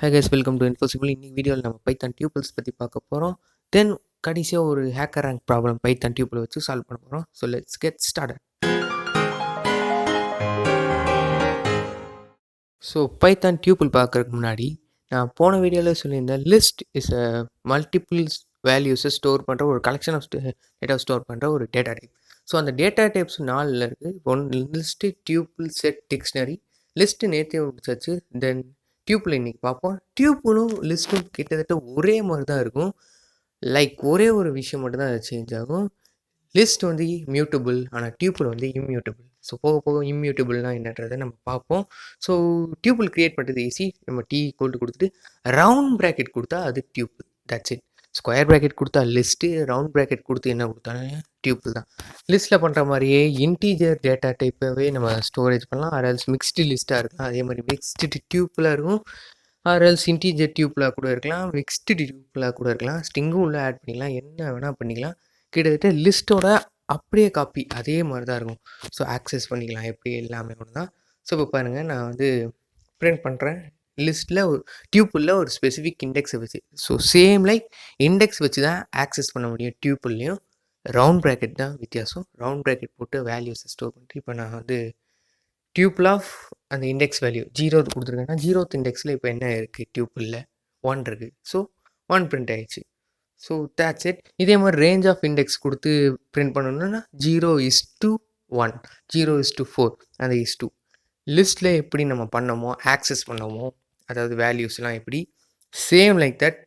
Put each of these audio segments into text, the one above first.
Hi guys, welcome to Infosible. இன்னைக்கு வீடியோவில் நம்ம பைத்தான் டியூபிள்ஸ் பற்றி பார்க்க போகிறோம். தென் கடைசியாக ஒரு HackerRank problem Python tuple வச்சு சால்வ் பண்ண போகிறோம். So let's get started. So Python tuple பார்க்குறதுக்கு முன்னாடி நான் போன வீடியோவில் சொல்லியிருந்தேன், லிஸ்ட் இஸ் அ மல்டிபிள்ஸ் வேல்யூஸை ஸ்டோர் பண்ணுற ஒரு கலெக்ஷன் ஆஃப் டேட்டா ஸ்டோர் பண்ணுற ஒரு டேட்டா டைப். ஸோ அந்த டேட்டா டைப்ஸ் 4 இருக்குது. List, tuple, set, dictionary. List நேற்றே முடிச்சாச்சு. தென் டியூப்பில் இன்றைக்கி பார்ப்போம். டியூப்பிளும் லிஸ்ட்டும் கிட்டத்தட்ட ஒரே மாதிரி தான் இருக்கும். லைக் ஒரே ஒரு விஷயம் மட்டும் தான் அது சேஞ்ச் ஆகும். லிஸ்ட் வந்து மியூட்டபிள், ஆனால் டியூப்பிள் வந்து இம்மியூட்டபிள். ஸோ போக போக இம்மியூட்டபிள்னால் என்னன்றதை நம்ம பார்ப்போம். ஸோ டியூப்பிள் க்ரியேட் பண்ணுறது ஈஸி. நம்ம ஈக்குவல் கொடுத்துட்டு ரவுண்ட் ப்ராக்கெட் கொடுத்தா அது tuple. That's it. Square bracket கொடுத்தா லிஸ்ட்டு, ரவுண்ட் ப்ராக்கெட் கொடுத்து என்ன கொடுத்தாலும் டியூப்பிள் தான். லிஸ்ட்டில் பண்ணுற மாதிரியே இன்டீஜர் டேட்டா டைப்பாகவே நம்ம ஸ்டோரேஜ் பண்ணலாம். ஆர்எல்ஸ் மிக்ஸ்டு லிஸ்ட்டாக இருக்கலாம். அதே மாதிரி மிக்ஸ்டு டியூப்பிளாக இருக்கும். ஆர்எல்ஸ் இன்டீஜர் டியூப்பிளாக கூட இருக்கலாம். மிக்ஸ்டு டியூப்பிளாக கூட இருக்கலாம். ஸ்ட்ரிங்கும் உள்ளே ஆட் பண்ணிக்கலாம். என்ன வேணால் பண்ணிக்கலாம். கிட்டத்தட்ட லிஸ்ட்டோட அப்படியே காப்பி அதே மாதிரி தான் இருக்கும். ஸோ ஆக்சஸ் பண்ணிக்கலாம் எப்படி எல்லாமே ஒன்று தான். ஸோ இப்போ பாருங்கள், நான் வந்து பிரிண்ட் பண்ணுறேன். லிஸ்ட்டில் ஒரு டியூப்பிளில் ஒரு ஸ்பெசிஃபிக் இண்டெக்ஸை வச்சு. ஸோ சேம் லைக் இண்டெக்ஸ் வச்சு தான் ஆக்சஸ் பண்ண முடியும். டியூப்பிள்லேயும் ரவுண்ட் ப்ராக்கெட் தான் வித்தியாசம். ரவுண்ட் ப்ராக்கெட் போட்டு வேல்யூஸை ஸ்டோர் பண்ணிட்டு இப்போ நான் வந்து டியூப்பிள் ஆஃப் அந்த இண்டெக்ஸ் வேல்யூ 0 கொடுத்துருக்கேன்னா 0th இண்டெக்ஸில் இப்போ என்ன இருக்குது, டியூப்பிளில் 1 இருக்குது. ஸோ 1 பிரிண்ட் ஆகிடுச்சு. So that's it. இதே மாதிரி ரேஞ்ச் ஆஃப் இண்டெக்ஸ் கொடுத்து பிரிண்ட் பண்ணணுன்னா 0:1, 0:4 அந்த is2. லிஸ்ட்டில் எப்படி நம்ம பண்ணமோ ஆக்சஸ் பண்ணமோ, அதாவது வேல்யூஸ்லாம் எப்படி சேம் லைக் தட்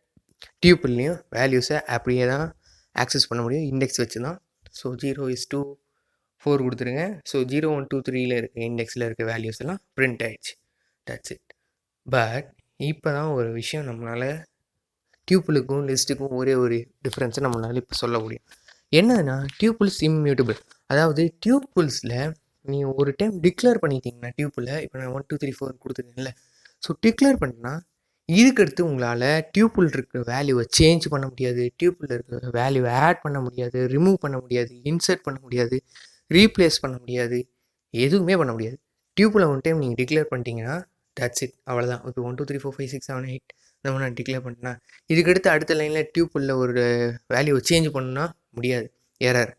டியூப்பிள்லேயும் வேல்யூஸை அப்படியே தான் ஆக்சஸ் பண்ண முடியும் இண்டெக்ஸ் வச்சு தான். ஸோ 0:4 கொடுத்துருங்க. ஸோ 0, 1, 2, 3 இருக்க இண்டெக்ஸில் இருக்க வேல்யூஸ் எல்லாம் பிரிண்ட் ஆகிடுச்சு. That's it. பட் இப்போ தான் ஒரு விஷயம் நம்மளால் டியூப்பிளுக்கும் லிஸ்ட்டுக்கும் ஒரே ஒரு டிஃப்ரென்ஸை நம்மளால் இப்போ சொல்ல முடியும். என்னதுன்னா, டியூப்பிள்ஸ் இம்மியூட்டபிள். அதாவது டியூப்பிள்ஸில் நீங்கள் ஒரு டைம் டிக்ளேர் பண்ணிட்டீங்கன்னா டியூப்பிளில் இப்போ நான் 1, 2, 3, 4 கொடுத்துருக்கேன்ல. ஸோ டிக்ளேர் பண்ணால் இதுக்கடுத்து உங்களால் டியூப்பிள் இருக்கிற வேல்யூவை சேஞ்ச் பண்ண முடியாது. டியூப்பிளில் இருக்கிற வேல்யூவை ஆட் பண்ண முடியாது, ரிமூவ் பண்ண முடியாது, இன்சர்ட் பண்ண முடியாது, ரீப்ளேஸ் பண்ண முடியாது, எதுவுமே பண்ண முடியாது. டியூப்பில் ஒன் டைம் நீங்கள் டிக்ளேர் பண்ணிட்டீங்கன்னா தட்ஸ் இட், அவ்வளோதான். இப்போ 1, 2, 3, 4, 5, 6, 7, 8 நம்ம நான் டிக்ளேர் பண்ணேன். இதுக்கடுத்து அடுத்த லைனில் டியூப்பிளில் ஒரு வேல்யூவை சேஞ்ச் பண்ணணுன்னா முடியாது, எரர்.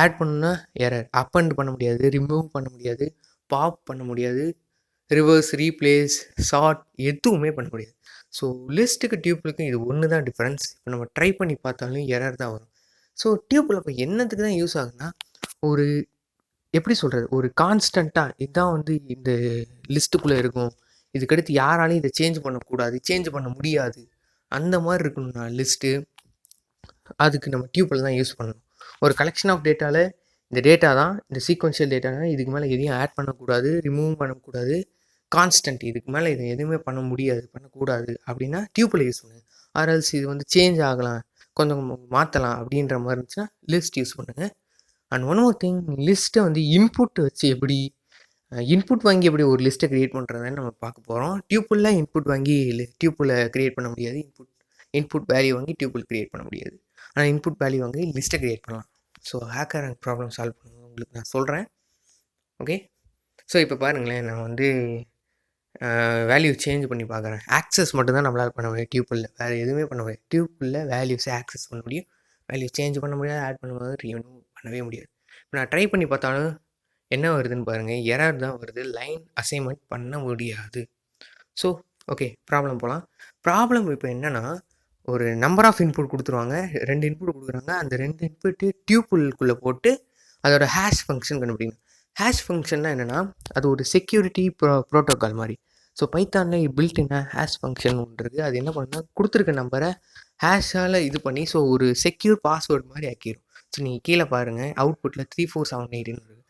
ஆட் பண்ணுன்னா எரர். அப்பண்ட் பண்ண முடியாது, ரிமூவ் பண்ண முடியாது, பாப் பண்ண முடியாது, ரிவர்ஸ், ரீப்ளேஸ், ஷார்ட் எதுவுமே பண்ண முடியாது. ஸோ லிஸ்ட்டுக்கு டியூப்பிளுக்கும் இது ஒன்று தான் டிஃப்ரென்ஸ். இப்போ நம்ம ட்ரை பண்ணி பார்த்தாலும் எரர் தான் வரும். ஸோ டியூப்பிள் அப்போ என்னத்துக்கு தான் யூஸ் ஆகுதுன்னா, ஒரு எப்படி சொல்கிறது, ஒரு கான்ஸ்டண்ட்டாக இதுதான் வந்து இந்த லிஸ்ட்டுக்குள்ளே இருக்கும், இதுக்கடுத்து யாராலையும் இதை சேஞ்ச் பண்ணக்கூடாது, சேஞ்ச் பண்ண முடியாது, அந்த மாதிரி இருக்கணும்னா லிஸ்ட்டு, அதுக்கு நம்ம டியூப்பிள் தான் யூஸ் பண்ணணும். ஒரு கலெக்ஷன் ஆஃப் டேட்டாவில் இந்த டேட்டா தான், இந்த சீக்வன்ஷியல் டேட்டா தான், இதுக்கு மேலே எதையும் ஆட் பண்ணக்கூடாது, ரிமூவ் பண்ணக்கூடாது, கான்ஸ்டன்ட், இதுக்கு மேலே இதை எதுவுமே பண்ண முடியாது, பண்ணக்கூடாது அப்படின்னா டியூப்பிள் யூஸ் பண்ணுங்கள். ஆர்எல்ஸ் இது வந்து சேஞ்ச் ஆகலாம், கொஞ்சம் மாற்றலாம் அப்படின்ற மாதிரி இருந்துச்சுன்னா லிஸ்ட் யூஸ் பண்ணுங்கள். அண்ட் ஒன் மோர் திங், லிஸ்ட்டை வந்து இன்புட் வச்சு எப்படி இன்புட் வாங்கி எப்படி ஒரு லிஸ்ட்டை க்ரியேட் பண்ணுறதுன்னு நம்ம பார்க்க போகிறோம். டியூப்பிளில் இன்புட் வாங்கி டியூப்பிளை க்ரியேட் பண்ண முடியாது. இன்புட் வேல்யூ வாங்கி டியூப்பிள் க்ரியேட் பண்ண முடியாது. ஆனால் இன்புட் வேல்யூ வாங்கி லிஸ்ட்டை க்ரியேட் பண்ணலாம். ஸோ ஹேக்கர் ப்ராப்ளம் சால்வ் பண்ணுவோம் உங்களுக்கு நான் சொல்கிறேன். ஓகே, ஸோ இப்போ பாருங்களேன், நான் வந்து வேல்யூ சேஞ்ச் பண்ணி பார்க்குறேன். ஆக்சஸ் மட்டும் தான் நம்மளால் பண்ண முடியும் டியூப்பிளில், வேறு எதுவுமே பண்ண முடியாது. டியூப்பிளில் வேல்யூஸை ஆக்சஸ் பண்ண முடியும், வேல்யூ சேஞ்ச் பண்ண முடியாது, ஆட் பண்ண முடியாது, ரிமூவ் பண்ணவே முடியாது. இப்போ நான் ட்ரை பண்ணி பார்த்தாலும் என்ன வருதுன்னு பாருங்கள், எரர் தான் வருது, லைன் அசைன்மெண்ட் பண்ண முடியாது. ஸோ ஓகே, ப்ராப்ளம் போகலாம். ப்ராப்ளம் இப்போ என்னென்னா, ஒரு நம்பர் ஆஃப் இன்புட் கொடுத்துருவாங்க, 2 இன்புட் கொடுக்குறாங்க. அந்த 2 இன்புட்டு டியூப்பிள்குள்ளே போட்டு அதோட ஹேஷ் ஃபங்க்ஷன் கண்டுபிடிக்கணும். ஹேஷ் ஃபங்க்ஷன்னா என்னென்னா, அது ஒரு செக்யூரிட்டி ப்ரோட்டோக்கால் மாதிரி. ஸோ பைத்தானில் பில்ட்இன்னா ஹேஷ் ஃபங்க்ஷன் ஒன்று இருக்குது. அது என்ன பண்ணுன்னா, கொடுத்துருக்க நம்பரை ஹேஷால் இது பண்ணி ஸோ ஒரு செக்யூர் பாஸ்வேர்டு மாதிரி ஆக்கிடும். ஸோ நீங்கள் கீழே பாருங்கள், அவுட்புட்டில் 34789 இருக்குது.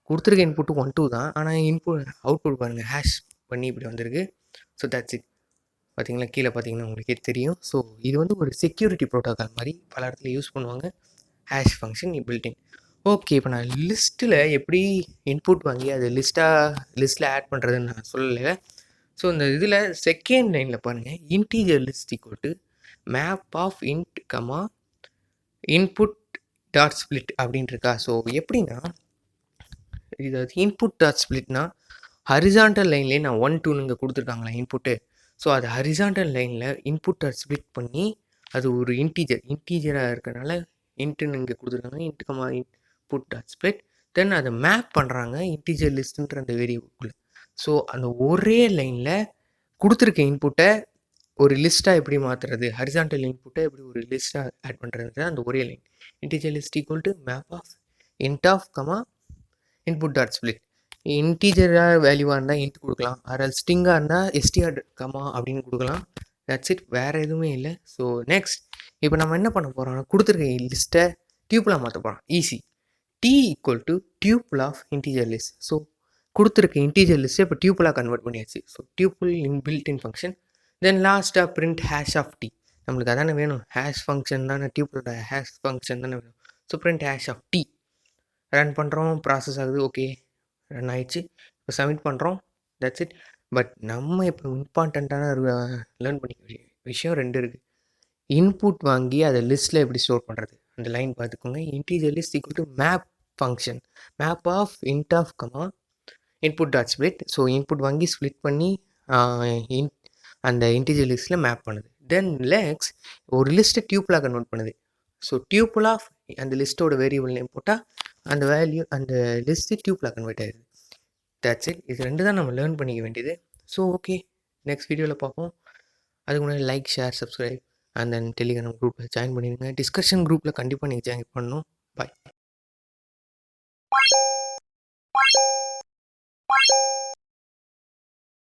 கொடுத்துருக்க இன்புட்டு 1, 2 தான், ஆனால் அவுட்புட் பாருங்கள், ஹேஷ் பண்ணி இப்படி வந்திருக்கு. So that's it. பார்த்தீங்களா, கீழே பார்த்தீங்கன்னா உங்களுக்கே தெரியும். ஸோ இது வந்து ஒரு செக்யூரிட்டி ப்ரோட்டோக்கால் மாதிரி பல இடத்துல யூஸ் பண்ணுவாங்க, ஹேஷ் ஃபங்க்ஷன் பில்டின். ஓகே, இப்போ நான் லிஸ்ட்டில் எப்படி இன்புட் வாங்கி அது லிஸ்ட்டில் ஆட் பண்ணுறதுன்னு நான் சொல்லலை. ஸோ இந்த இதில் செகண்ட் லைனில் பாருங்கள், integer list equal to map of int comma input dot split அப்படின்னு இருக்கா. ஸோ எப்படின்னா, இது இன்புட் டாட் ஸ்பிளிட்னா ஹரிசான்டல் லைன்லேயே நான் 1, 2 இங்கே கொடுத்துருக்காங்களா இன்புட்டு. ஸோ அது ஹரிசாண்டல் லைனில் இன்புட்டை ஸ்ப்ளிட் பண்ணி அது ஒரு இன்டீஜராக இருக்கனால இன்ட்டுன்னு இங்கே கொடுத்துருக்காங்க. Int comma input dot split. Then அதை மேப் பண்ணுறாங்க இன்டீஜர் லிஸ்ட்டுன்ற அந்த வேரியபிள்குள்ளே. ஸோ அந்த ஒரே லைனில் கொடுத்துருக்க இன்புட்டை ஒரு லிஸ்ட்டாக எப்படி மாற்றுறது, ஹரிசாண்டல் இன்புட்டை எப்படி ஒரு லிஸ்ட்டாக ஆட் பண்ணுறது, அந்த ஒரே line integer list equal to map of int of comma input dot split. இன்டீஜராக வேல்யூவாக இருந்தால் இன்ட் கொடுக்கலாம், அதில் ஸ்ட்ரிங்காக இருந்தால் எஸ்டிஆர் கமா அப்படின்னு கொடுக்கலாம். தட்ஸ் இட், வேறு எதுவுமே இல்லை. ஸோ நெக்ஸ்ட் இப்போ நம்ம என்ன பண்ண போகிறோம்னா கொடுத்துருக்க லிஸ்ட்டை டியூப்பிளாக மாற்ற போகிறோம். Easy. T equal to tuple of integer list. So கொடுத்துருக்க இன்டீஜர் லிஸ்ட்டை இப்போ டியூப்பிளாக கன்வெர்ட் பண்ணியாச்சு. So tuple built in function. Then லாஸ்ட்டாக பிரிண்ட் ஹேஷ் ஆஃப் டி. நம்மளுக்கு அதானே வேணும், ஹேஷ் ஃபங்க்ஷன் தானே, டியூப்பிளோட ஹேஷ் ஃபங்க்ஷன் தானே வேணும். So print hash of t. Run பண்ணுறோம், ப்ராசஸ் ஆகுது, ஓகே ரன் ஆயிடுச்சு. இப்போ சப்மிட் பண்ணுறோம், தட்ஸ் இட். பட் நம்ம இப்போ இம்பார்ட்டண்ட்டான லேர்ன் பண்ணிக்க விஷயம் 2 இருக்குது. இன்புட் வாங்கி அதை லிஸ்ட்டில் எப்படி ஸ்டோர் பண்ணுறது, அந்த லைன் பார்த்துக்கோங்க. Integer list equal to map function, map of int of comma input dot split. So input வாங்கி ஸ்ப்ளிட் பண்ணி அந்த இன்டீஜர் லிஸ்ட்டில் மேப் பண்ணுது. தென் நெக்ஸ்ட் ஒரு லிஸ்ட்டை டியூப்பிளாக கன்வெர்ட் பண்ணுது. ஸோ டியூப்பிள் ஆஃப் அந்த லிஸ்ட்டோட வேரியபிள் நேம் போட்டால் அந்த வேல்யூ அந்த லிஸ்ட்டு டியூப்பிளாக கன்வெர்ட் ஆகிடுது. That's it. இது 2 தான் நம்ம லேர்ன் பண்ணிக்க வேண்டியது. ஸோ ஓகே, நெக்ஸ்ட் வீடியோவில் பார்ப்போம். அதுக்கு முன்னாடி like, share, subscribe and then Telegram குரூப்பில் ஜாயின் பண்ணிடுங்க. டிஸ்கஷன் குரூப்பில் கண்டிப்பாக நீங்கள் ஜாயின் பண்ணணும். பாய்.